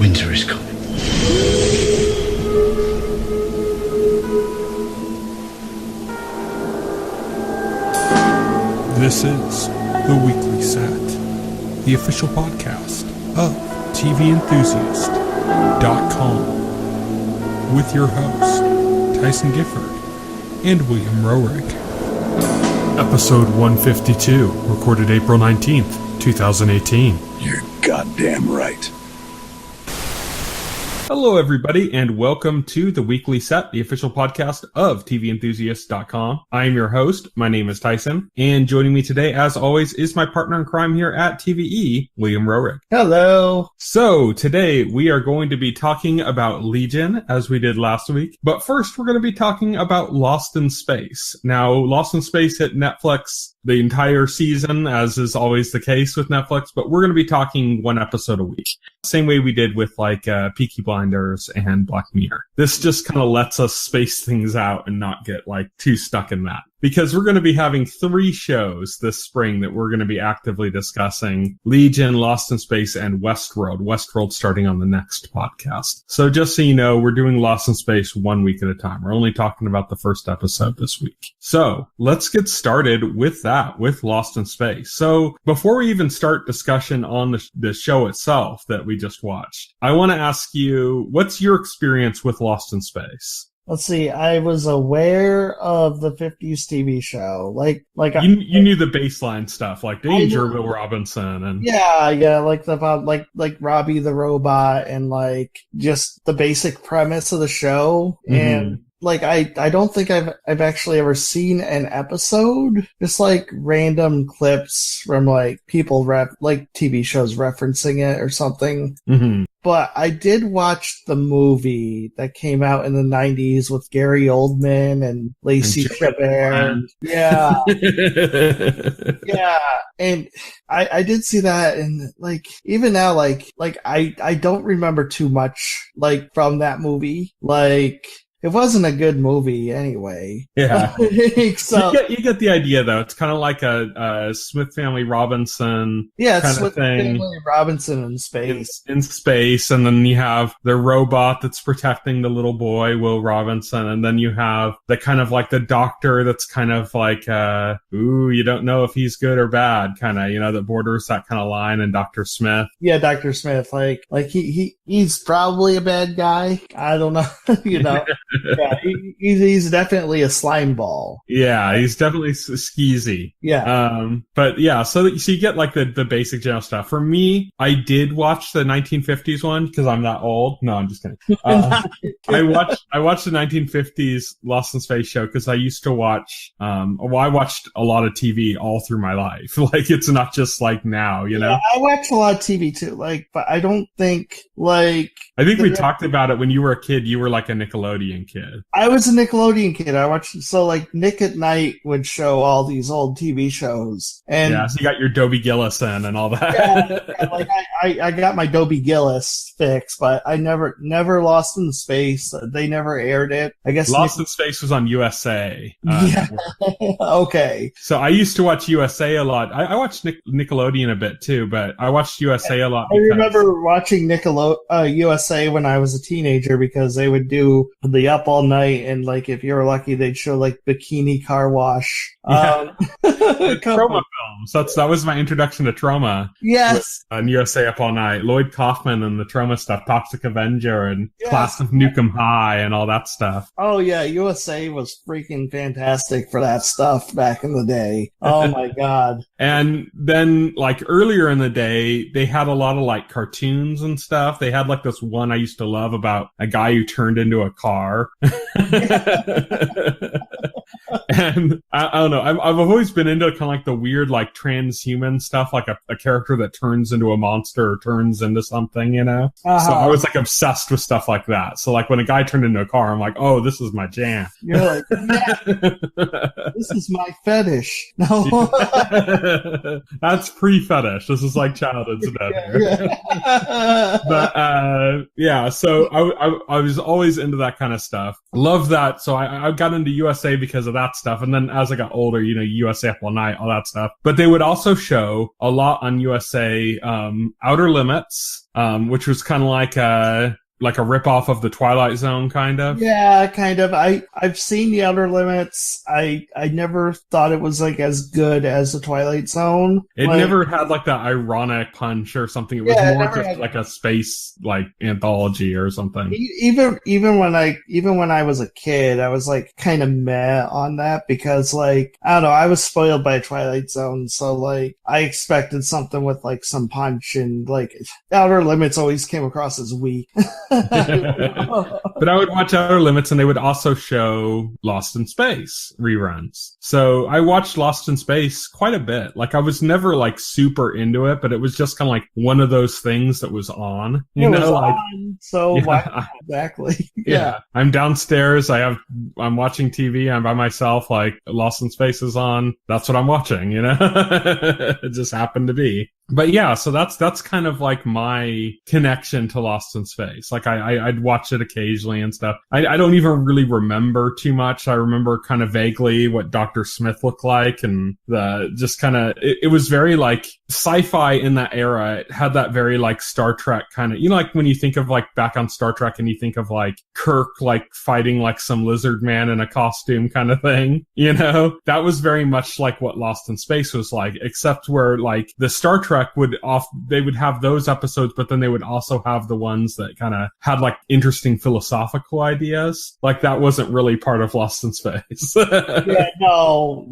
Winter is coming. This is The Weekly Set, the official podcast of TVEnthusiast.com, with your hosts, Tyson Gifford and William Roerick. Episode 152, recorded April 19th, 2018. You're goddamn right. Hello, everybody, and welcome to The Weekly Set, the official podcast of TVEnthusiast.com. I am your host. My name is Tyson, and joining me today, as always, is my partner in crime here at TVE, William Roerick. Hello. So, today we are going to be talking about Legion, as we did last week. But first, we're going to be talking about Lost in Space. Now, Lost in Space hit Netflix the entire season, as is always the case with Netflix, but we're going to be talking one episode a week. Same way we did with, Peaky Blinders and Black Mirror. This just kind of lets us space things out and not get, too stuck in that. Because we're going to be having 3 shows this spring that we're going to be actively discussing: Legion, Lost in Space, and Westworld. Westworld starting on the next podcast. So just so you know, we're doing Lost in Space 1 week at a time. We're only talking about the first episode this week. So let's get started with that, with Lost in Space. So before we even start discussion on the show itself that we just watched, I want to ask you, what's your experience with Lost in Space? Let's see. I was aware of the 50s TV show. You knew the baseline stuff, like Danger, Will Robinson, and yeah, like Robbie the Robot, and just the basic premise of the show. Mm-hmm. And I don't think I've actually ever seen an episode. Just random clips from people TV shows referencing it or something. Mm-hmm. But I did watch the movie that came out in the 90s with Gary Oldman and Lacey Chabert. Yeah. Yeah. And I did see that, and even now, I don't remember too much from that movie. It wasn't a good movie anyway. Yeah. So you get the idea, though. It's kind of like a Smith Family Robinson kind of thing. Family Robinson in space. In space, and then you have the robot that's protecting the little boy, Will Robinson, and then you have the kind of the doctor that's kind of you don't know if he's good or bad, kind of, that borders that kind of line, and Dr. Smith. Yeah, Dr. Smith. He's probably a bad guy. I don't know, Yeah, he's definitely a slime ball. Yeah, he's definitely skeezy. Yeah. But yeah, so you get the basic general stuff. For me, I did watch the 1950s one because I'm that old. No, I'm just kidding. I watched the 1950s Lost in Space show because I used to watch. I watched a lot of TV all through my life. It's not just now, Yeah, I watch a lot of TV too. But I don't think I think we talked about it when you were a kid. You were a Nickelodeon kid. I was a Nickelodeon kid. I watched, Nick at Night would show all these old TV shows. And yeah, so you got your Dobie Gillis in and all that. I got my Dobie Gillis fix, but I never Lost in Space. They never aired it. I guess Lost in Space was on USA. Yeah. Okay. So I used to watch USA a lot. I watched Nickelodeon a bit too, but I watched USA a lot. I remember watching USA when I was a teenager because they would do the Up All Night, and if you were lucky, they'd show Bikini Car Wash. Yeah. Trauma films. That was my introduction to Trauma. Yes. On USA Up All Night. Lloyd Kaufman and the Trauma stuff. Toxic Avenger and Class of Nukem High and all that stuff. Oh yeah, USA was freaking fantastic for that stuff back in the day. Oh my god. And then earlier in the day, they had a lot of cartoons and stuff. They had this one I used to love about a guy who turned into a car. And I don't know. I've always been into kind of the weird transhuman stuff, a character that turns into a monster or turns into something, Uh-huh. So I was obsessed with stuff like that. So when a guy turned into a car, I'm oh, this is my jam. You're yeah, this is my fetish. No, that's pre-fetish. This is childhood stuff. Yeah. But yeah, so I was always into that kind of stuff. Love that. So I got into USA because of that that stuff. And then as I got older, USA Up All Night, all that stuff. But they would also show a lot on USA, Outer Limits, which was kind of like a ripoff of the Twilight Zone, kind of. Yeah, kind of. I've seen the Outer Limits. I never thought it was like as good as the Twilight Zone. It never had like that ironic punch or something. It was more just like a space like anthology or something. Even when I was a kid, I was like kind of meh on that because like I don't know, I was spoiled by Twilight Zone, so like I expected something with like some punch, and like Outer Limits always came across as weak. But I would watch Outer Limits, and they would also show Lost in Space reruns. So I watched Lost in Space quite a bit. Like I was never like super into it, but it was just kind of like one of those things that was on. So yeah, why exactly? Yeah. I'm downstairs. I'm watching TV. I'm by myself. Like Lost in Space is on. That's what I'm watching. It just happened to be. But yeah, so that's kind of like my connection to Lost in Space. Like I'd watch it occasionally and stuff. I don't even really remember too much. I remember kind of vaguely what Dr. Smith looked like, and just kind of, it was very like sci-fi in that era. It had that very like Star Trek kind of, like when you think of like back on Star Trek and you think of like Kirk like fighting like some lizard man in a costume kind of thing, that was very much like what Lost in Space was like, except where like the Star Trek they would have those episodes, but then they would also have the ones that kind of had like interesting philosophical ideas. Like that wasn't really part of Lost in Space. From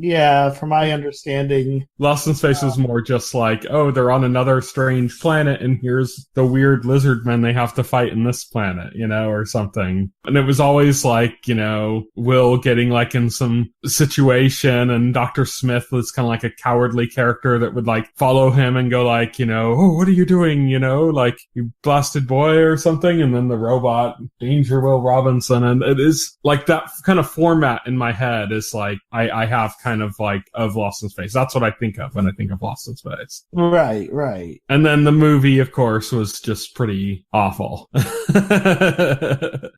my understanding, Lost in Space was more just like, oh, they're on another strange planet, and here's the weird lizard men they have to fight in this planet, or something. And it was always like, Will getting like in some situation, and Dr. Smith was kind of like a cowardly character that would like follow him and go like, oh, what are you doing? Like, you blasted boy or something. And then the robot, Danger Will Robinson. And it is like that kind of format in my head is like, I have kind of like of Lost in Space. That's what I think of when I think of Lost in Space. Right. And then the movie, of course, was just pretty awful.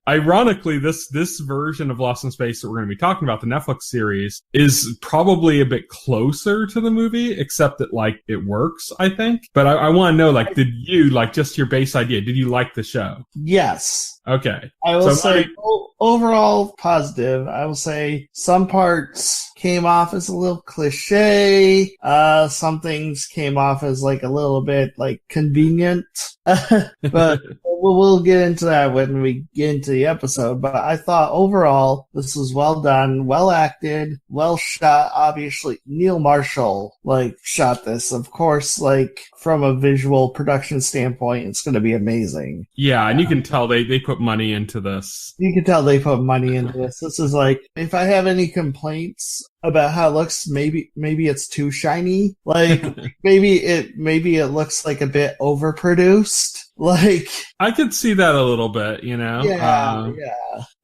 Ironically, this version of Lost in Space that we're going to be talking about, the Netflix series, is probably a bit closer to the movie, except that like it works, I think. But I want to know, like, did you, like, just your base idea, did you like the show? Yes. Okay. I will say overall positive. I will say some parts came off as a little cliche. Some things came off as like a little bit like convenient. But we'll get into that when we get into the episode. But I thought overall this was well done, well acted, well shot. Obviously, Neil Marshall like shot this. Of course, like from a visual production standpoint, it's going to be amazing. Yeah, and you can tell they put money into this. You can tell they put money into this. This is like, if I have any complaints about how it looks, maybe it's too shiny. Like maybe it looks like a bit overproduced. Like I could see that a little bit, Yeah.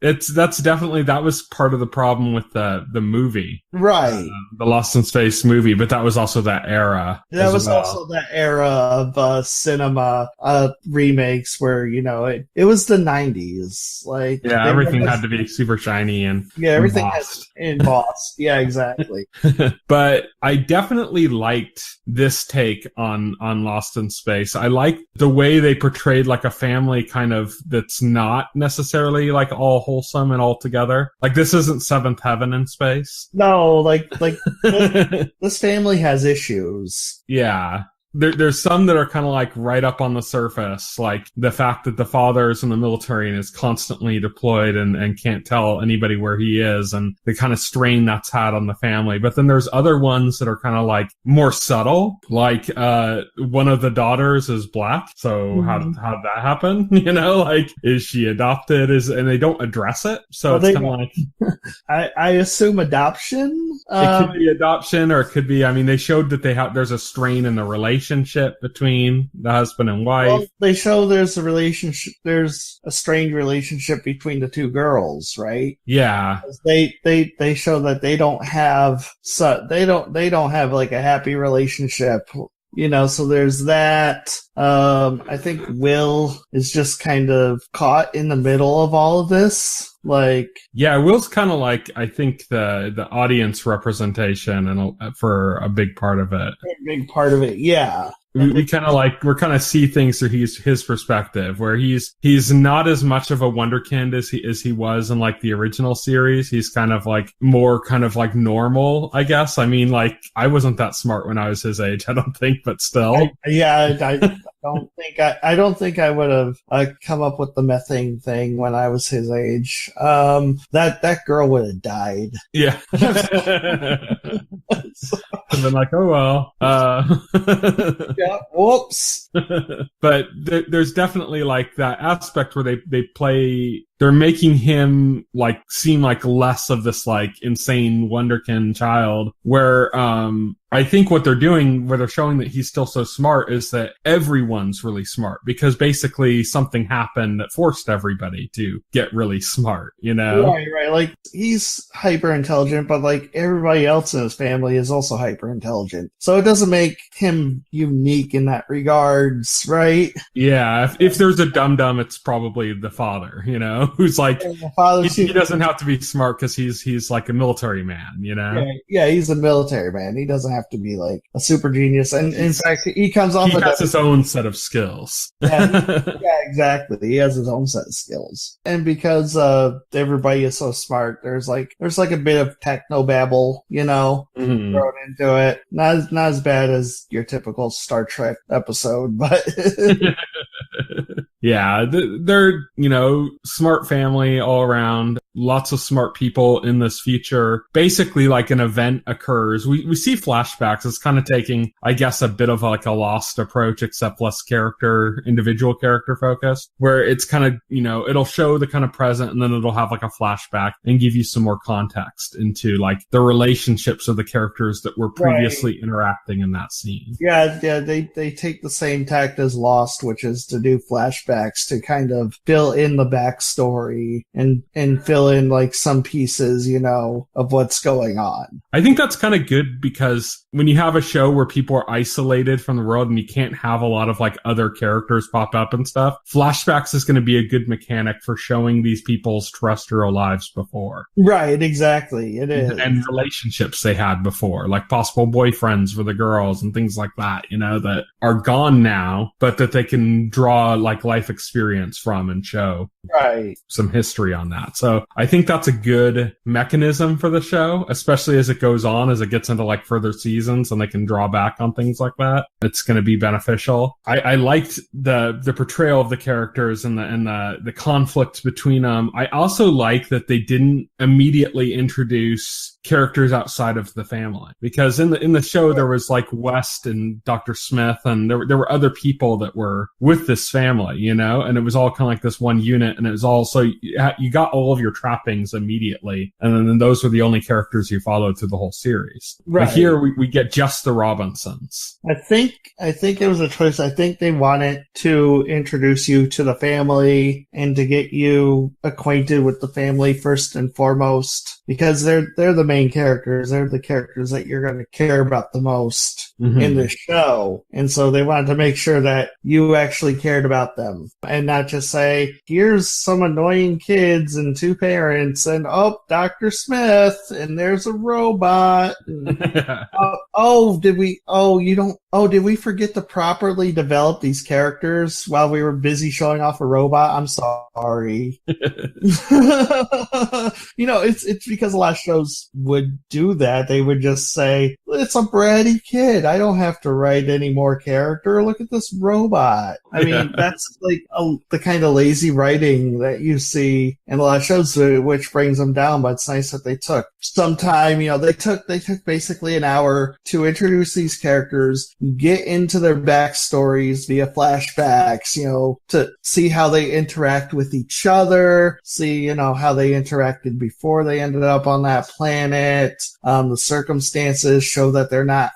That was part of the problem with the movie, right? The Lost in Space movie, but that was also that era. That was also that era of cinema remakes where it was the 90s. Like everything had to be super shiny and everything embossed. Embossed. Yeah, exactly. But I definitely liked this take on Lost in Space. I liked the way they portrayed like a family kind of that's not necessarily like all wholesome and all together. Like this isn't Seventh Heaven in space. No, like this family has issues. Yeah. There's some that are kind of like right up on the surface, like the fact that the father is in the military and is constantly deployed and can't tell anybody where he is, and the kind of strain that's had on the family. But then there's other ones that are kind of like more subtle, like one of the daughters is black. So how did that happen? Like is she adopted? And they don't address it. So it's kind of like I assume adoption. It could be adoption, or it could be. I mean, they showed that there's a strain in the relationship between the husband and wife. Well, they show there's a strained relationship between the two girls, right? Yeah. They show that they don't have like a happy relationship So there's that. I think Will is just kind of caught in the middle of all of this. Yeah, Will's kind of like, I think, the audience representation and for a big part of it. A big part of it, yeah. We kind of see things through his perspective, where he's not as much of a wonderkind as he was in like the original series. He's kind of like more kind of like normal, I guess. I mean, like, I wasn't that smart when I was his age, I don't think, but still. I don't think I would have come up with the methane thing when I was his age. That girl would have died. Yeah. And then like, oh well. Yeah, whoops. But there's definitely like that aspect where they're making him like seem like less of this like insane wonderkind child, where I think what they're doing, where they're showing that he's still so smart, is that everyone's really smart, because basically something happened that forced everybody to get really smart, Right. Like, he's hyper intelligent, but like everybody else in his family is also hyper intelligent. So it doesn't make him unique in that regards, right? Yeah. If there's a dum-dum, it's probably the father, who's like, he doesn't have to be smart because he's like a military man, Yeah, he's a military man. He doesn't have to be like a super genius. And in fact, he comes off he has his own set of skills. Yeah, exactly. He has his own set of skills. And because everybody is so smart, there's like a bit of technobabble, thrown into it. Not as bad as your typical Star Trek episode, but yeah, they're, smart family all around. Lots of smart people in this future. Basically, like, an event occurs. We see flashbacks. It's kind of taking, I guess, a bit of like a Lost approach, except less individual character focused, where it's kind of, it'll show the kind of present, and then it'll have like a flashback and give you some more context into like the relationships of the characters that were previously interacting in that scene. Yeah, they take the same tact as Lost, which is to do flashbacks to kind of fill in the backstory and fill in like some pieces, of what's going on. I think that's kind of good, because when you have a show where people are isolated from the world and you can't have a lot of like other characters pop up and stuff, flashbacks is going to be a good mechanic for showing these people's terrestrial lives before. Right, exactly. It is. And relationships they had before, like possible boyfriends for the girls and things like that, that are gone now, but that they can draw like life experience from and show some history on that. So I think that's a good mechanism for the show, especially as it goes on, as it gets into like further seasons and they can draw back on things like that. It's going to be beneficial. I liked the portrayal of the characters and the conflict between them. I also like that they didn't immediately introduce characters outside of the family, because in the show there was like West and Dr. Smith, and there were other people that were with this family, and it was all kind of like this one unit, and it was all, so you got all of your trappings immediately, and then those were the only characters you followed through the whole series. Right. But here we get just the Robinsons. I think it was a choice. I think they wanted to introduce you to the family and to get you acquainted with the family first and foremost, because they're the main characters. They're the characters that you're going to care about the most in the show. And so they wanted to make sure that you actually cared about them and not just say, here's some annoying kids and two parents and, Dr. Smith, and there's a robot. Did we forget to properly develop these characters while we were busy showing off a robot? I'm sorry. It's because a lot of shows would do that. They would just say, it's a bratty kid. I don't have to write any more character. Look at this robot. I mean, that's like the kind of lazy writing that you see in a lot of shows, which brings them down. But it's nice that they took some time. They took basically an hour to introduce these characters, get into their backstories via flashbacks, to see how they interact with each other, see, how they interacted before they ended up on that planet. The circumstances show that they're not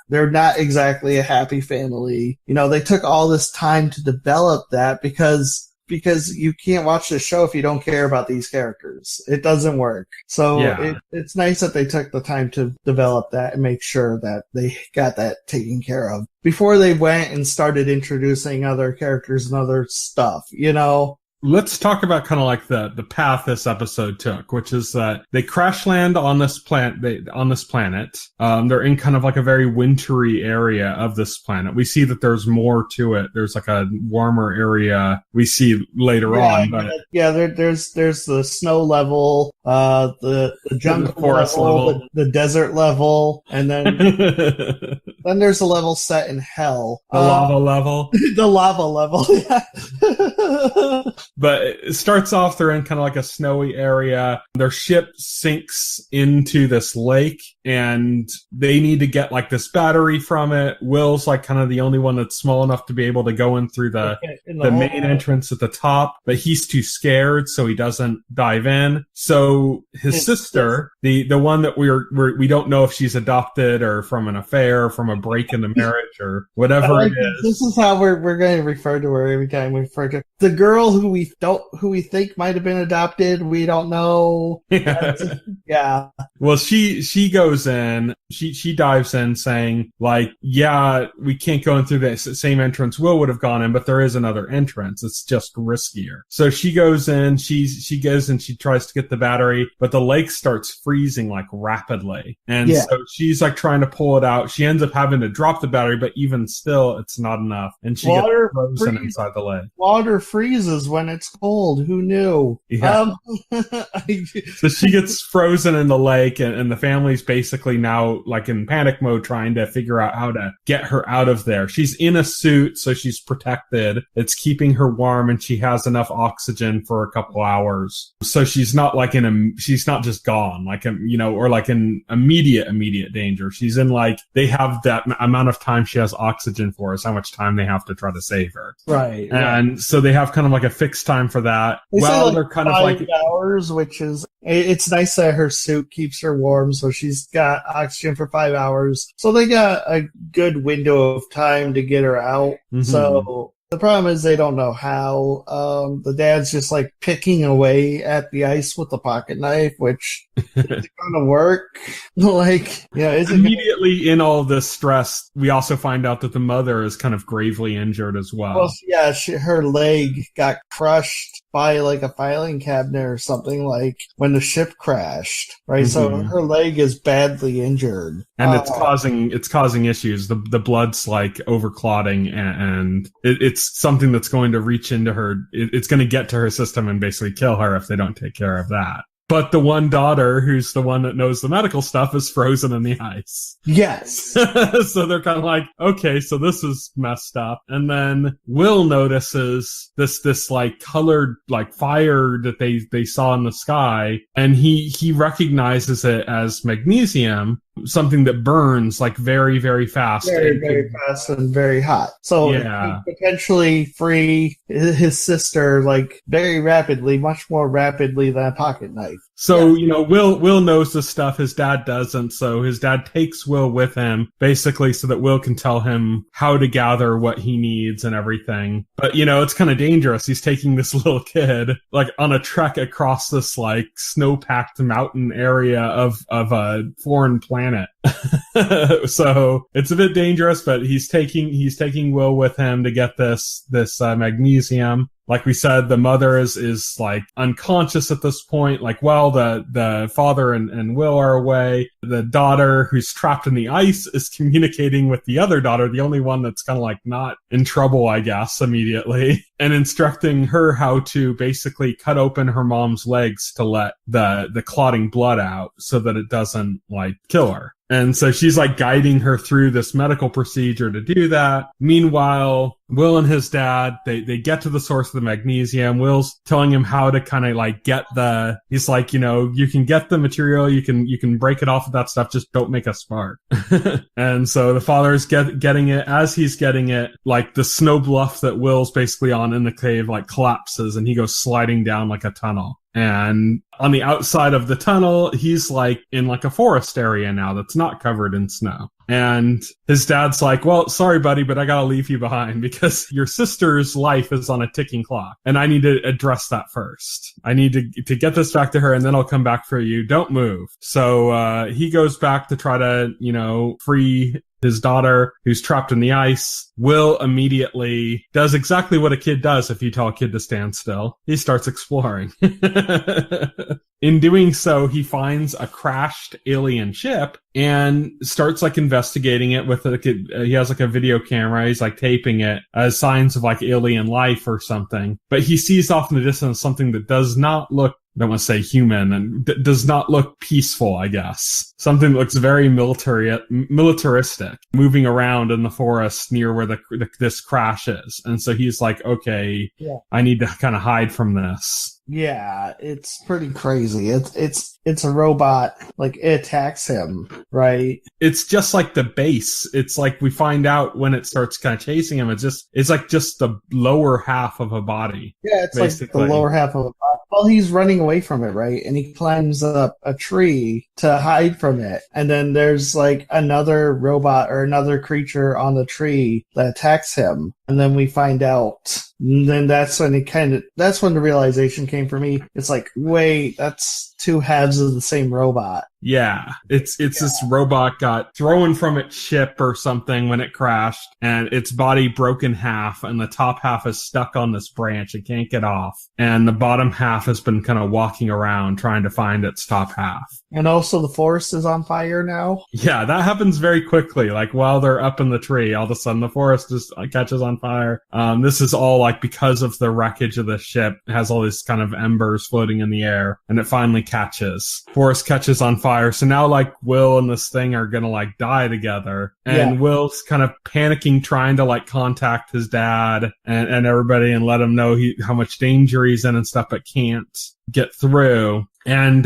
exactly a happy family. They took all this time to develop that because because you can't watch the show if you don't care about these characters. It doesn't work. So it's nice that they took the time to develop that and make sure that they got that taken care of before they went and started introducing other characters and other stuff, you know? Let's talk about kind of like the path this episode took, which is that they crash land on this planet. They're in kind of like a very wintry area of this planet. We see that there's more to it. There's like a warmer area we see later on. But there's the snow level, the jungle level, the desert level, and then then there's a level set in hell. The lava level. The lava level. Yeah. But it starts off, they're in kind of like a snowy area. Their ship sinks into this lake, and they need to get like this battery from it. Will's like kind of the only one that's small enough to be able to go in through the main entrance at the top, but he's too scared, so he doesn't dive in. So his sister, the one that we don't know if she's adopted or from an affair, or from a break in the marriage, or whatever it is. This is how we're going to refer to her every time we refer to her. The girl who we think might have been adopted. We don't know. Yeah. Well, she goes in. She dives in, saying like, "Yeah, we can't go in through the same entrance Will would have gone in, but there is another entrance. It's just riskier." So she goes in. She goes and she tries to get the battery, but the lake starts freezing like rapidly, and so she's like trying to pull it out. She ends up having to drop the battery, but even still, it's not enough, and she gets frozen inside the lake. Water freezes when it's cold. Who knew? Yeah. So she gets frozen in the lake, and the family's basically now like in panic mode trying to figure out how to get her out of there. She's in a suit, so she's protected. It's keeping her warm, and she has enough oxygen for a couple hours. So she's not like she's not just gone, like, or like in immediate danger. She's in like, they have that amount of time she has oxygen for is how much time they have to try to save her. Right. And so they have kind of like a fixed time for that. They're kind of like 5 hours, which is, it's nice that her suit keeps her warm, so she's got oxygen for 5 hours. So they got a good window of time to get her out. Mm-hmm. So the problem is they don't know how. The dad's just like picking away at the ice with the pocket knife, which isn't going to work. Like, immediately in all this stress, we also find out that the mother is kind of gravely injured as well. Well, yeah, her leg got crushed by like a filing cabinet or something, like when the ship crashed, right? Mm-hmm. So her leg is badly injured, and it's causing issues. The blood's like overclotting, and it's something that's going to reach into her. It's going to get to her system and basically kill her if they don't take care of that. But the one daughter, who's the one that knows the medical stuff, is frozen in the ice. Yes. So they're kind of like, okay, so this is messed up. And then Will notices this like colored like fire that they saw in the sky, and he recognizes it as magnesium, something that burns like very, very fast. Very fast and very hot. So it could potentially free his sister like very rapidly, much more rapidly than a pocket knife. So, Will knows this stuff. His dad doesn't. So his dad takes Will with him, basically, so that Will can tell him how to gather what he needs and everything. But, it's kind of dangerous. He's taking this little kid, like, on a trek across this, like, snow-packed mountain area of a foreign planet. So it's a bit dangerous, but he's taking Will with him to get this magnesium. Like we said, the mother is like unconscious at this point. Like while the father and Will are away, the daughter who's trapped in the ice is communicating with the other daughter, the only one that's kind of like not in trouble, I guess, immediately, and instructing her how to basically cut open her mom's legs to let the clotting blood out so that it doesn't like kill her. And so she's like guiding her through this medical procedure to do that. Meanwhile, Will and his dad, they get to the source of the magnesium. Will's telling him how to kind of like he's like, you can get the material, you can break it off of that stuff, just don't make a spark. And so the father's getting it. As he's getting it, like the snow bluff that Will's basically on in the cave like collapses, and he goes sliding down like a tunnel. And on the outside of the tunnel, he's like in like a forest area now that's not covered in snow. And his dad's like, well, sorry, buddy, but I gotta leave you behind because your sister's life is on a ticking clock. And I need to address that first. I need to get this back to her and then I'll come back for you. Don't move. So, he goes back to try to, free his daughter, who's trapped in the ice. Will immediately does exactly what a kid does if you tell a kid to stand still. He starts exploring. In doing so, he finds a crashed alien ship and starts investigating it with he has a video camera. He's taping it as signs of alien life or something. But he sees off in the distance something that does not look, I don't want to say human, and does not look peaceful, I guess. Something that looks very militaristic, moving around in the forest near where this crash is. And so he's like, okay, I need to kind of hide from this. Yeah, it's pretty crazy. It's a robot. It attacks him, right? It's just like the base. It's we find out when it starts kind of chasing him. It's just the lower half of a body. Yeah, it's basically the lower half of a body. Well, he's running away from it, right? And he climbs up a tree to hide from it. And then there's another robot or another creature on the tree that attacks him. And then we find out. And then that's when the realization came for me. It's wait, that's two halves of the same robot. Yeah, it's this robot got thrown from its ship or something when it crashed, and its body broke in half, and the top half is stuck on this branch. It can't get off. And the bottom half has been kind of walking around trying to find its top half. And also the forest is on fire now? Yeah, that happens very quickly. While they're up in the tree, all of a sudden the forest just catches on fire. This is all because of the wreckage of the ship. It has all these kind of embers floating in the air, and it finally catches. Forest catches on fire. So now Will and this thing are gonna die together. And Will's kind of panicking, trying to contact his dad and everybody and let him know how much danger he's in and stuff, but can't get through. And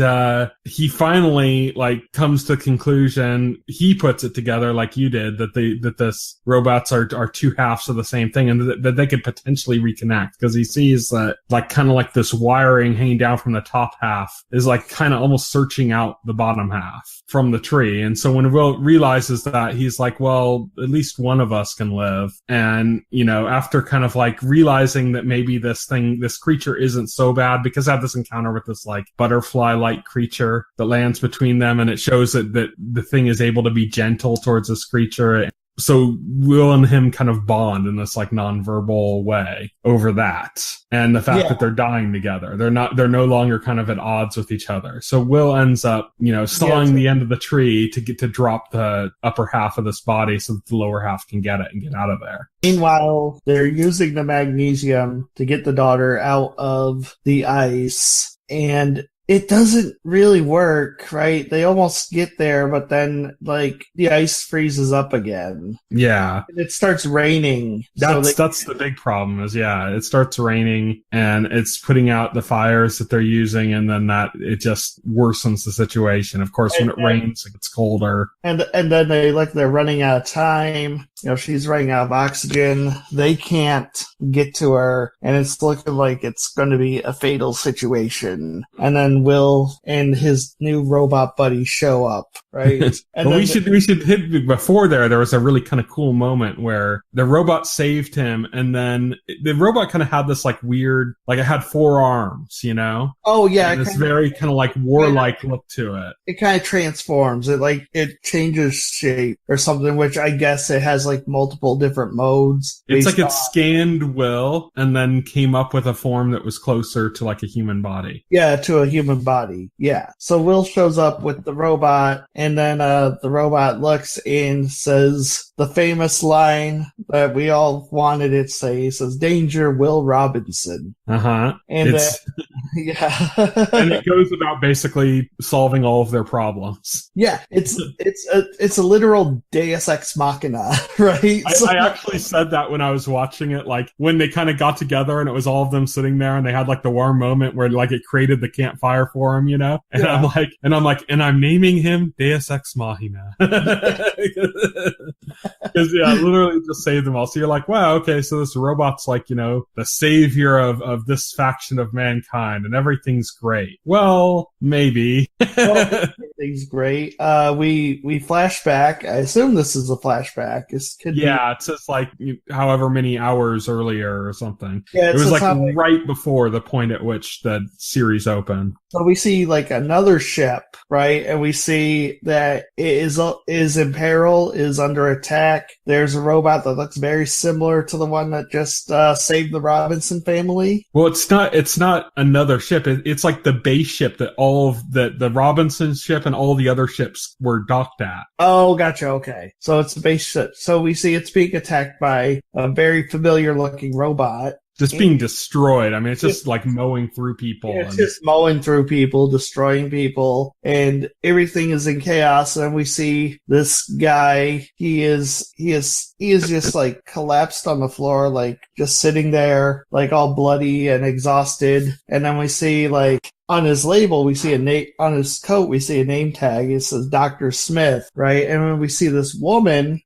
he finally comes to the conclusion, he puts it together like you did, that this robots are two halves of the same thing, and that they could potentially reconnect, because he sees that kind of this wiring hanging down from the top half is kind of almost searching out the bottom half from the tree. And so when Will realizes that, he's well, at least one of us can live. And after kind of realizing that maybe this creature isn't so bad, because I have this encounter with this butterfly-like creature that lands between them, and it shows that the thing is able to be gentle towards this creature. So Will and him kind of bond in this nonverbal way over that, and the fact that they're dying together. They're no longer kind of at odds with each other. So Will ends up, sawing the end of the tree to get to drop the upper half of this body so that the lower half can get it and get out of there. Meanwhile, they're using the magnesium to get the daughter out of the ice, and it doesn't really work, right? They almost get there, but then, the ice freezes up again. Yeah. And it starts raining. That's the big problem is, it starts raining, and it's putting out the fires that they're using, and then it just worsens the situation. Of course, when it rains, it gets colder. And then they're running out of time. She's running out of oxygen. They can't get to her, and it's looking like it's going to be a fatal situation. And then Will and his new robot buddy show up, right? And we should hit before there was a really kind of cool moment where the robot saved him, and then the robot kind of had this weird, it had 4 arms, Oh yeah, and this very kind of warlike look to it. It kind of transforms. It changes shape or something, which I guess it has multiple different modes. It's it scanned Will and then came up with a form that was closer to a human body. Yeah, to a human body. Yeah. So Will shows up with the robot, and then the robot looks and says the famous line that we all wanted it to say. He says, "Danger, Will Robinson." Uh-huh. And yeah. And it goes about basically solving all of their problems. Yeah, it's a literal deus ex machina, right? I actually said that when I was watching it, when they kind of got together and it was all of them sitting there and they had the warm moment where it created the campfire for him, And yeah. And I'm naming him Deus Ex Machina. Because literally just saved them all. So you're wow, okay, so this robot's the savior of this faction of mankind. fine and everything's great. Well, maybe. Well, everything's great. We flash back. I assume this is a flashback. Yeah, it's just like however many hours earlier or something. Yeah, it was like right before the point at which the series opened. So we see like another ship, right? And we see that it is in peril, is under attack. There's a robot that looks very similar to the one that just saved the Robinson family. Well, it's not another ship. It's like the base ship that all of the Robinson ship and all the other ships were docked at. Oh, gotcha. Okay. So it's the base ship. So we see it's being attacked by a very familiar looking robot. Just being destroyed. I mean, it's just like mowing through people. It's just mowing through people, destroying people, and everything is in chaos. And we see this guy. He is just like collapsed on the floor, like just sitting there, like all bloody and exhausted. And then we see like on his label, we see on his coat, we see a name tag. It says Dr. Smith, right? And when we see this woman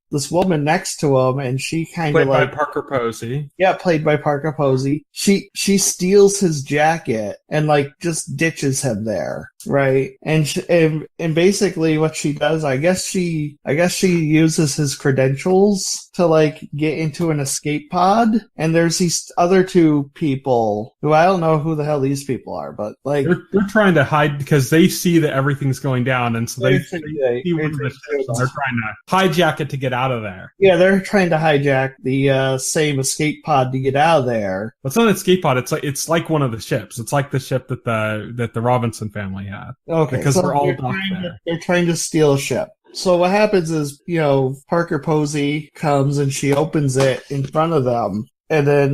next to him, and she kind of like played by Parker Posey. Yeah, played by Parker Posey. She steals his jacket and like just ditches him there, right? And basically what she does, I guess she uses his credentials to like get into an escape pod. And there's these other two people who I don't know who the hell these people are, but like they're trying to hide because they see that everything's going down, and so they see one of the ships, and they're trying to hijack it to get out of there. Yeah, they're trying to hijack the same escape pod to get out of there. It's not an escape pod. It's like one of the ships. It's like the ship that the Robinson family had. Okay, because so they're all docked there. They're trying to steal a ship. So what happens is, Parker Posey comes and she opens it in front of them. And then,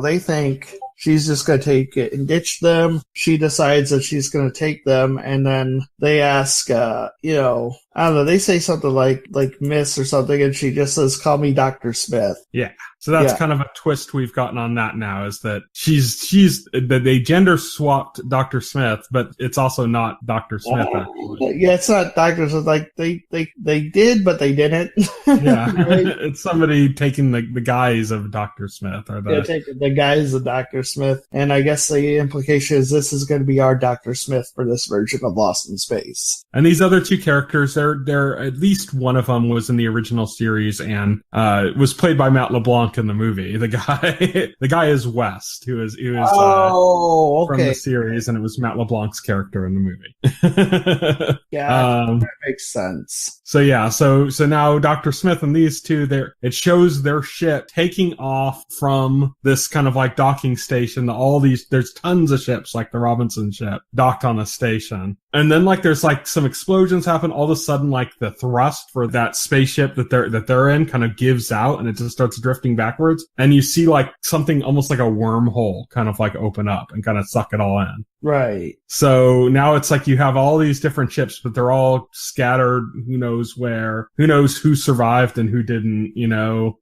they think she's just going to take it and ditch them. She decides that she's going to take them. And then they ask, I don't know, they say something like Miss or something. And she just says, call me Dr. Smith. Yeah. So that's kind of a twist we've gotten on that now, is that they gender swapped Dr. Smith, but it's also not Dr. Smith, actually. Yeah, it's not Dr. Smith. Like, they did, but they didn't. Yeah. Right? It's somebody taking the guise of Dr. Smith. Taking the guise of Dr. Smith. And I guess the implication is this is going to be our Dr. Smith for this version of Lost in Space. And these other two characters, they're at least one of them was in the original series and was played by Matt LeBlanc in the movie. The guy is West, who is from the series, and it was Matt LeBlanc's character in the movie. Yeah, that makes sense. So yeah, so now Dr. Smith and these two, it shows their ship taking off from this kind of like docking station. There's tons of ships like the Robinson ship docked on a station. And then like there's like some explosions happen. All of a sudden, like the thrust for that spaceship that they're in kind of gives out, and it just starts drifting backwards. And you see like something almost like a wormhole kind of like open up and kind of suck it all in. Right. So now it's like you have all these different ships, but they're all scattered. Who knows where? Who knows who survived and who didn't?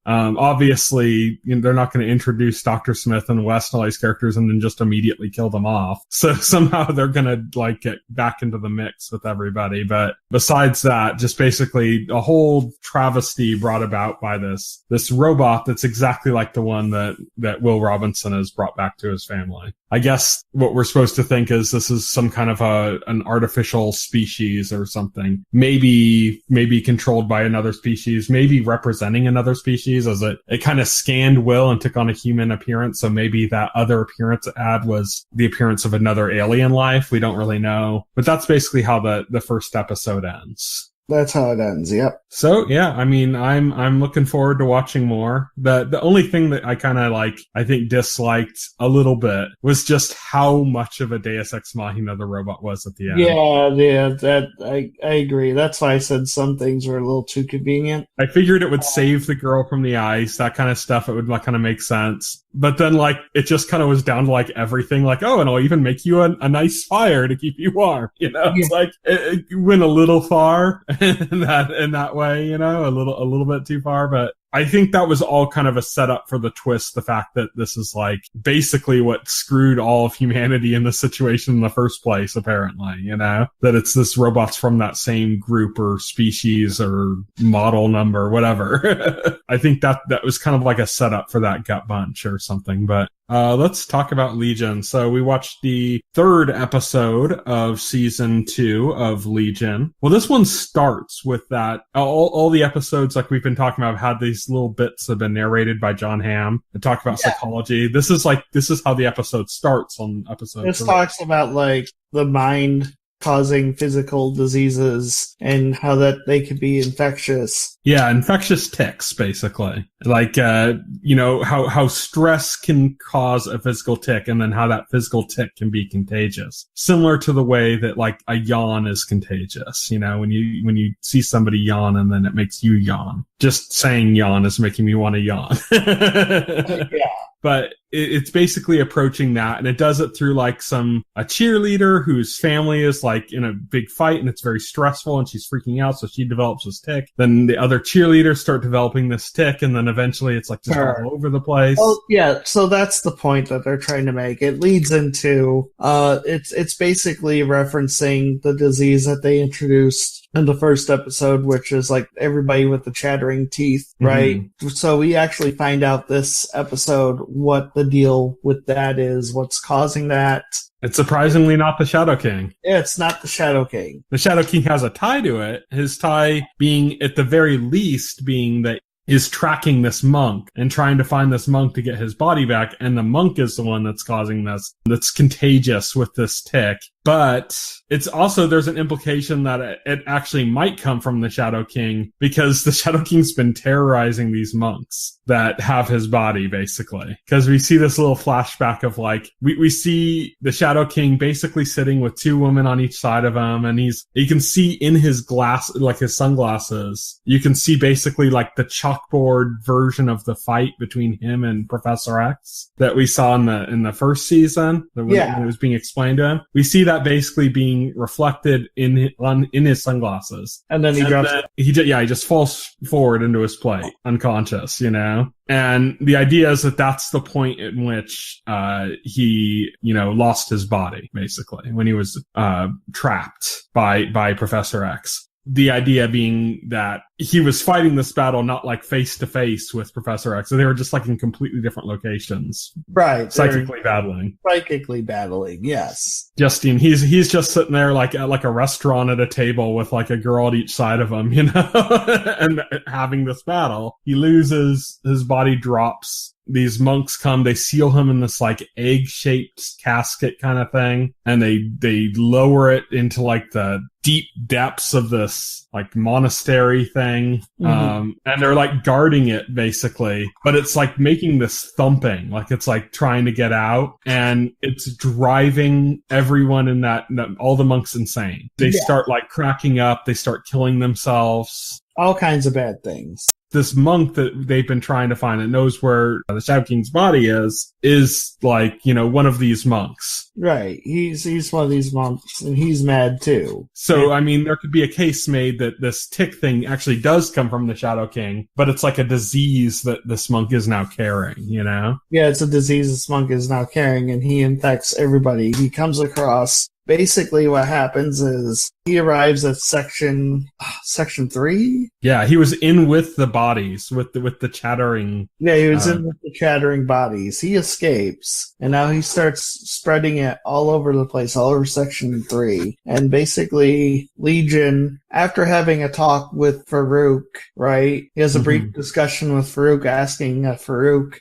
Obviously, they're not going to introduce Dr. Smith and West and all these characters and then just immediately kill them off. So somehow they're going to like get back into the mix with everybody. But besides that, just basically a whole travesty brought about by this robot that's exactly like the one that Will Robinson has brought back to his family. I guess what we're supposed to think is this is some kind of an artificial species or something. Maybe controlled by another species, maybe representing another species, as it kind of scanned Will and took on a human appearance. So maybe that other appearance it had was the appearance of another alien life. We don't really know. But that's basically how the first episode ends. That's how it ends. Yep. So yeah, I mean, I'm looking forward to watching more. The only thing that I kind of I think disliked a little bit was just how much of a Deus Ex Machina the robot was at the end. Yeah, that I agree. That's why I said some things were a little too convenient. I figured it would save the girl from the ice, that kind of stuff. It would kind of make sense. But then it just kind of was down to everything, and I'll even make you a nice fire to keep you warm. It's it went a little far in that way, a little bit too far. But I think that was all kind of a setup for the twist. The fact that this is basically what screwed all of humanity in this situation in the first place, apparently, that it's this robots from that same group or species or model number, whatever. I think that was kind of like a setup for that gut bunch or something. But Let's talk about Legion. So we watched the third episode of season 2 of Legion. Well, this one starts with that. All the episodes, like we've been talking about, have had these little bits that have been narrated by John Hamm that talk about psychology. This is how the episode starts on episode 3. Talks about like the mind causing physical diseases and how that they could be infectious. Yeah, infectious ticks, basically. Like, how stress can cause a physical tick, and then how that physical tick can be contagious. Similar to the way that, like, a yawn is contagious. When you see somebody yawn and then it makes you yawn. Just saying yawn is making me want to yawn. Yeah. But it's basically approaching that, and it does it through like a cheerleader whose family is like in a big fight, and it's very stressful, and she's freaking out, so she develops this tick. Then the other cheerleaders start developing this tick, and then eventually it's like just all over the place. Well, yeah, so that's the point that they're trying to make. It leads into it's basically referencing the disease that they introduced in the first episode, which is like everybody with the chattering teeth, right? Mm-hmm. So we actually find out this episode what the deal with that is, what's causing that. It's surprisingly not the Shadow King. Yeah, it's not the Shadow King. The Shadow King has a tie to it. His tie being, at the very least, being that is tracking this monk and trying to find this monk to get his body back, and the monk is the one that's causing this, that's contagious with this tick. But it's also, there's an implication that it actually might come from the Shadow King, because the Shadow King's been terrorizing these monks that have his body, basically. Because we see this little flashback of like, we see the Shadow King basically sitting with 2 women on each side of him, and you can see in his glass, like his sunglasses, you can see basically like the chalkboard version of the fight between him and Professor X that we saw in the first season, when it was being explained to him. We see that basically being reflected in his sunglasses, and then he just falls forward into his plate, unconscious, And the idea is that that's the point in which he lost his body, basically, when he was trapped by Professor X. The idea being that he was fighting this battle not like face to face with Professor X. So they were just like in completely different locations. Right. Psychically battling. Psychically battling, yes. Justine, he's just sitting there like a restaurant at a table with like a girl at each side of him, and having this battle. He loses, his body drops. These monks come, they seal him in this like egg-shaped casket kind of thing, and they lower it into like the deep depths of this like monastery thing. Mm-hmm. And they're like guarding it basically, but it's like making this thumping, like it's like trying to get out, and it's driving everyone in all the monks insane. They start like cracking up, they start killing themselves. All kinds of bad things. This monk that they've been trying to find that knows where the Shadow King's body is like, one of these monks. Right. He's one of these monks, and he's mad too. So, I mean, there could be a case made that this tick thing actually does come from the Shadow King, but it's like a disease that this monk is now carrying, Yeah, it's a disease this monk is now carrying, and he infects everybody he comes across. Basically, what happens is he arrives at section 3. Yeah, he was in with the bodies, with the chattering. Yeah, he was in with the chattering bodies. He escapes, and now he starts spreading it all over the place, all over section 3. And basically, Legion, after having a talk with Farouk, right? He has a brief discussion with Farouk, asking Farouk,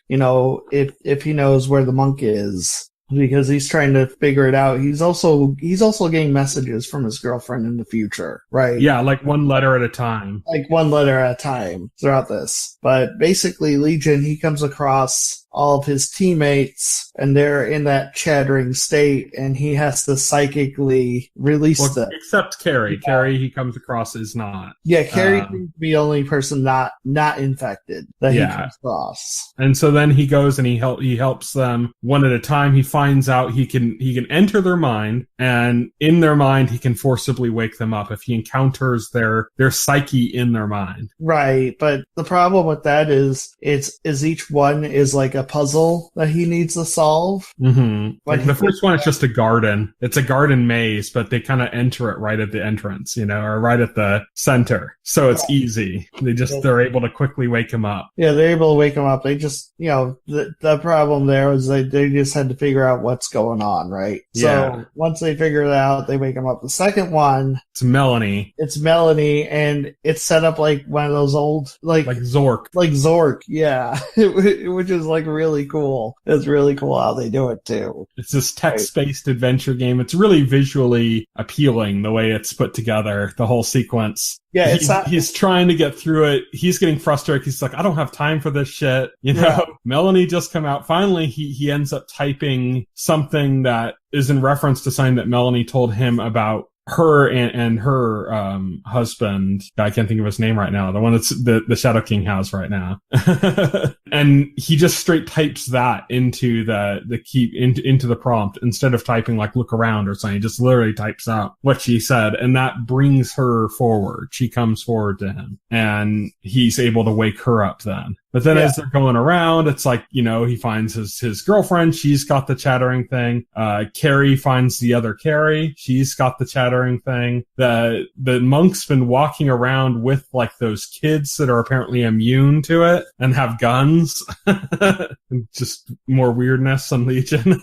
if he knows where the monk is. Because he's trying to figure it out. He's also getting messages from his girlfriend in the future, right? Yeah, like one letter at a time. Like one letter at a time throughout this. But basically, Legion, he comes across all of his teammates, and they're in that chattering state, and he has to psychically release them. Except Carrie. Yeah. Carrie, he comes across, is not. Yeah, Carrie seems to be the only person not infected that he comes across. And so then he goes and he helps them one at a time. He finds out he can enter their mind, and in their mind he can forcibly wake them up if he encounters their psyche in their mind. Right, but the problem with that is each one is like a puzzle that he needs to solve. Mm-hmm. Like the first one is just a garden. It's a garden maze, but they kind of enter it right at the entrance, or right at the center. So it's easy. They're able to quickly wake him up. Yeah, they're able to wake him up. They just, the problem there was they just had to figure out what's going on, right? Yeah. So once they figure it out, they wake him up. The second one, it's Melanie, and it's set up like one of those old, like Zork. Like Zork, yeah. Which is like really cool. It's really cool how they do it too. It's this text-based adventure game. It's really visually appealing the way it's put together, the whole sequence. Yeah, he's trying to get through it. He's getting frustrated. He's like, I don't have time for this shit. Yeah. Melanie just come out. Finally, he ends up typing something that is in reference to something that Melanie told him about her and her husband. I can't think of his name right now. The one that's the Shadow King has right now. And he just straight types that into the key into the prompt instead of typing like look around or something. He just literally types out what she said, and that brings her forward. She comes forward to him, and he's able to wake her up then. But then as they're going around, it's like, he finds his girlfriend. She's got the chattering thing. Carrie finds the other Carrie. She's got the chattering thing. The monk's been walking around with like those kids that are apparently immune to it and have guns. Just more weirdness on Legion.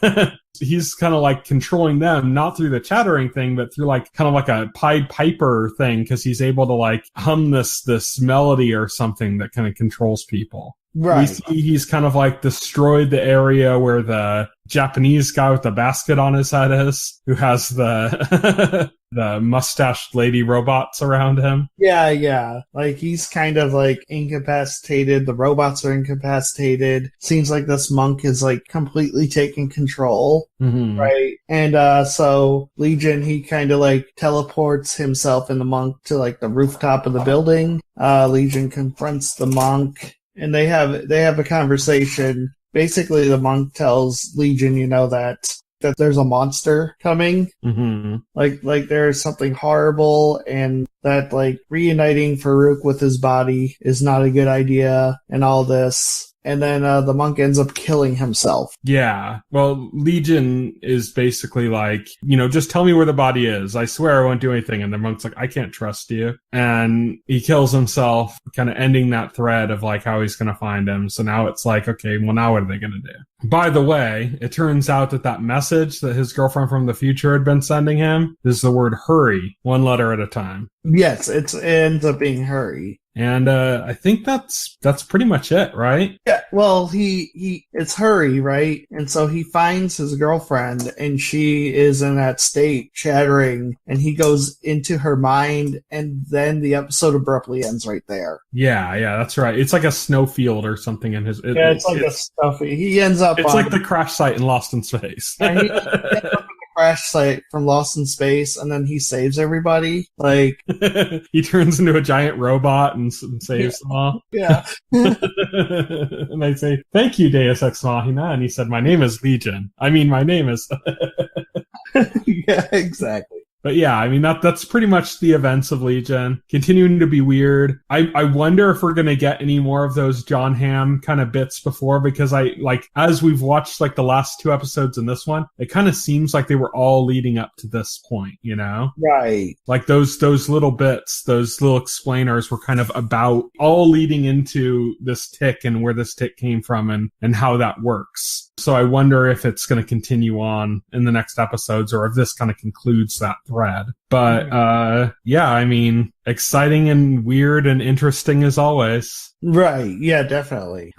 He's kind of like controlling them, not through the chattering thing, but through like kind of like a Pied Piper thing, because he's able to like hum this melody or something that kind of controls people. Right. We see he's kind of like destroyed the area where the Japanese guy with the basket on his head is, who has the the mustached lady robots around him. Yeah. Like he's kind of like incapacitated. The robots are incapacitated. Seems like this monk is like completely taking control. Mm-hmm. Right. And so Legion, he kind of like teleports himself and the monk to like the rooftop of the building. Legion confronts the monk. And they have a conversation. Basically, the monk tells Legion, that there's a monster coming. Mm-hmm. Like there's something horrible, and that like reuniting Farouk with his body is not a good idea, and all this. And then the monk ends up killing himself. Yeah. Well, Legion is basically like, just tell me where the body is. I swear I won't do anything. And the monk's like, I can't trust you. And he kills himself, kind of ending that thread of like how he's going to find him. So now it's like, okay, well, now what are they going to do? By the way, it turns out that message that his girlfriend from the future had been sending him is the word hurry, one letter at a time. Yes, it ends up being hurry. And I think that's pretty much it, right? Yeah, well, it's hurry, right? And so he finds his girlfriend, and she is in that state, chattering, and he goes into her mind, and then the episode abruptly ends right there. Yeah, that's right. It's like a snowfield or something in his... It's like a stuffy... He ends up It's like the crash site in Lost in Space. Yeah, he ends up crash site from Lost in Space, and then he saves everybody. Like he turns into a giant robot and saves them all. Yeah. And I say, "Thank you, Deus Ex Machina," and he said, "My name is Legion. I mean, my name is." Yeah, exactly. But yeah, I mean, that's pretty much the events of Legion, continuing to be weird. I wonder if we're going to get any more of those John Hamm kind of bits before, because as we've watched like the last two episodes in this one, it kind of seems like they were all leading up to this point, Right. Like those little bits, those little explainers were kind of about all leading into this tick and where this tick came from and how that works. So I wonder if it's going to continue on in the next episodes, or if this kind of concludes that thread. But yeah, I mean, exciting and weird and interesting as always. Right. Yeah, definitely.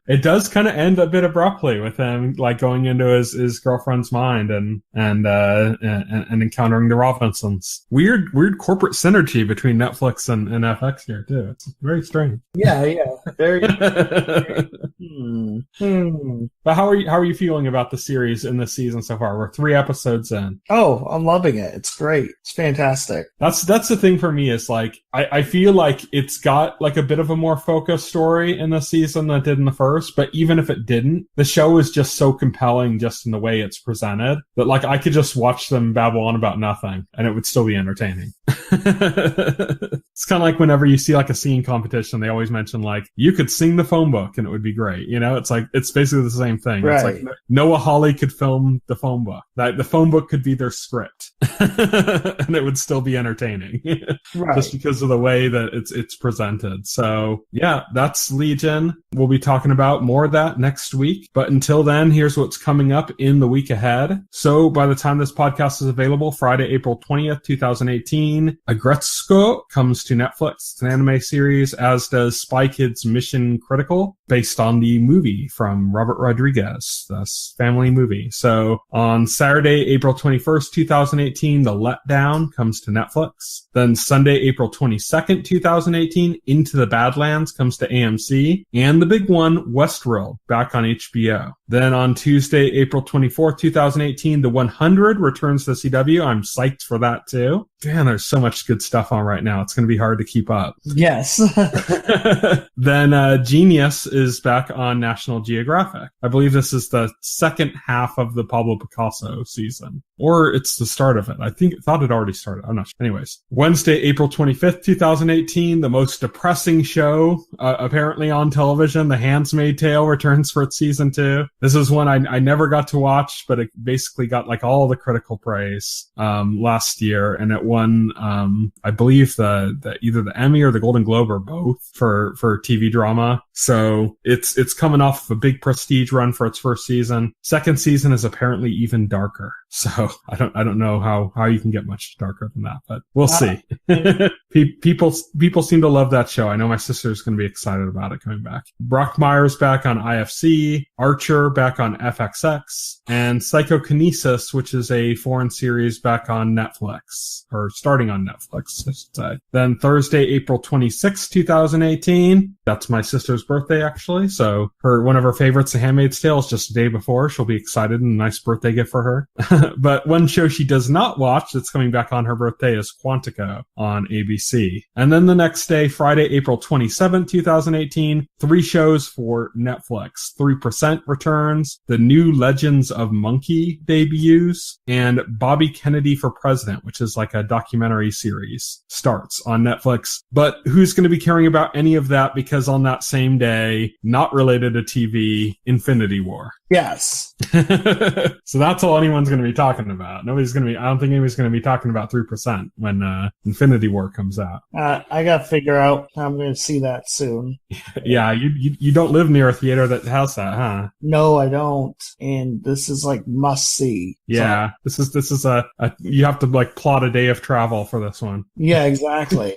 It does kind of end a bit abruptly with him like going into his girlfriend's mind and encountering the Robinsons. Weird corporate synergy between Netflix and FX here too. It's very strange. Yeah. Very. But how are you feeling about the series in this season so far? We're 3 episodes in. Oh, I'm loving it. It's great. It's fantastic. That's the thing for me is like, I feel like it's got like a bit of a more focused story in the season than it did in the first, but even if it didn't, the show is just so compelling just in the way it's presented that like I could just watch them babble on about nothing and it would still be entertaining. It's kind of like whenever you see like a singing competition, they always mention like, you could sing the phone book and it would be great. You know, it's like, it's basically the same thing. Right. It's like Noah Hawley could film the phone book. The phone book could be their script and it would still be entertaining. Right. Just because of the way that it's presented. So yeah, that's Legion. We'll be talking about more of that next week. But until then, here's what's coming up in the week ahead. So by the time this podcast is available, Friday, April 20th, 2018, Agretzko comes to Netflix. It's an anime series, as does Spy Kids Mission Critical, based on the movie from Robert Rodriguez, this family movie. So on Saturday, April 21st, 2018, The Letdown comes to Netflix. Then Sunday, April 22nd, 2018, Into the Badlands comes to AMC. And the big one, Westworld, back on HBO. Then on Tuesday, April 24th, 2018, The 100 returns to CW. I'm psyched for that too. Man, there's so much good stuff on right now. It's going to be hard to keep up. Yes. Then Genius is back on National Geographic. I believe this is the second half of the Pablo Picasso season. Or it's the start of it. I thought it already started. I'm not sure. Anyways, Wednesday, April 25th, 2018, the most depressing show apparently on television, The Handmaid's Tale, returns for its season 2. This is one I never got to watch, but it basically got like all the critical praise last year, and it won I believe the either the Emmy or the Golden Globe or both for TV drama. So it's coming off of a big prestige run for its first season. Second season is apparently even darker. So I don't know how you can get much darker than that, but we'll see. People seem to love that show. I know my sister's going to be excited about it coming back. Brockmire's back on IFC, Archer back on FXX, and Psychokinesis, which is a foreign series, back on Netflix, or starting on Netflix, I should say. Then Thursday, April 26, 2018. That's my sister's birthday, actually. So one of her favorites, The Handmaid's Tale, is just a day before. She'll be excited and a nice birthday gift for her. But one show she does not watch that's coming back on her birthday is Quantico on ABC. And then the next day, Friday, April 27, 2018, 3 shows for Netflix. 3% returns, The New Legends of Monkey debuts, and Bobby Kennedy for President, which is like a documentary series, starts on Netflix. But who's going to be caring about any of that, because on that same day, not related to TV, Infinity War. Yes. So that's all anyone's going to be talking about. I don't think anybody's going to be talking about 3% when Infinity War comes out. I got to figure out how I'm going to see that soon. Yeah, you don't live near a theater that has that, huh? No, I don't. And this is like must see. Yeah, so. This is a you have to like plot a day of travel for this one. Yeah, exactly.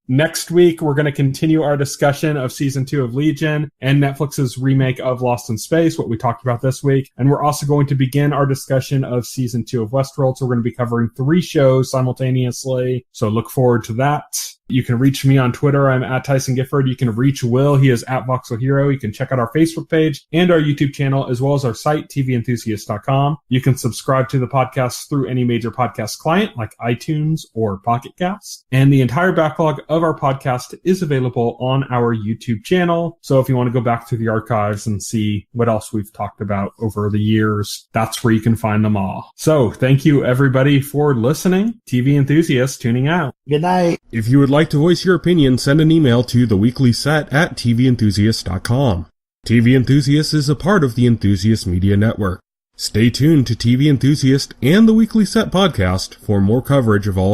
Next week, we're going to continue our discussion of Season 2 of Legion and Netflix's remake of Lost in Space, what we talked about this week. And we're also going to begin our discussion of Season 2 of Westworld. So we're going to be covering 3 shows simultaneously. So look forward to that. You can reach me on Twitter. I'm at Tyson Gifford. You can reach Will. He is at Voxel Hero. You can check out our Facebook page and our YouTube channel, as well as our site, TVEnthusiast.com. You can subscribe to the podcast through any major podcast client like iTunes or Pocket Cast. And the entire backlog of our podcast is available on our YouTube channel. So if you want to go back through the archives and see what else we've talked about over the years, that's where you can find them all. So thank you, everybody, for listening. TV Enthusiast tuning out. Good night. If you would like to voice your opinion, send an email to theweeklyset@TVEnthusiast.com. TV Enthusiast is a part of the Enthusiast Media Network. Stay tuned to TV Enthusiast and the Weekly Set podcast for more coverage of all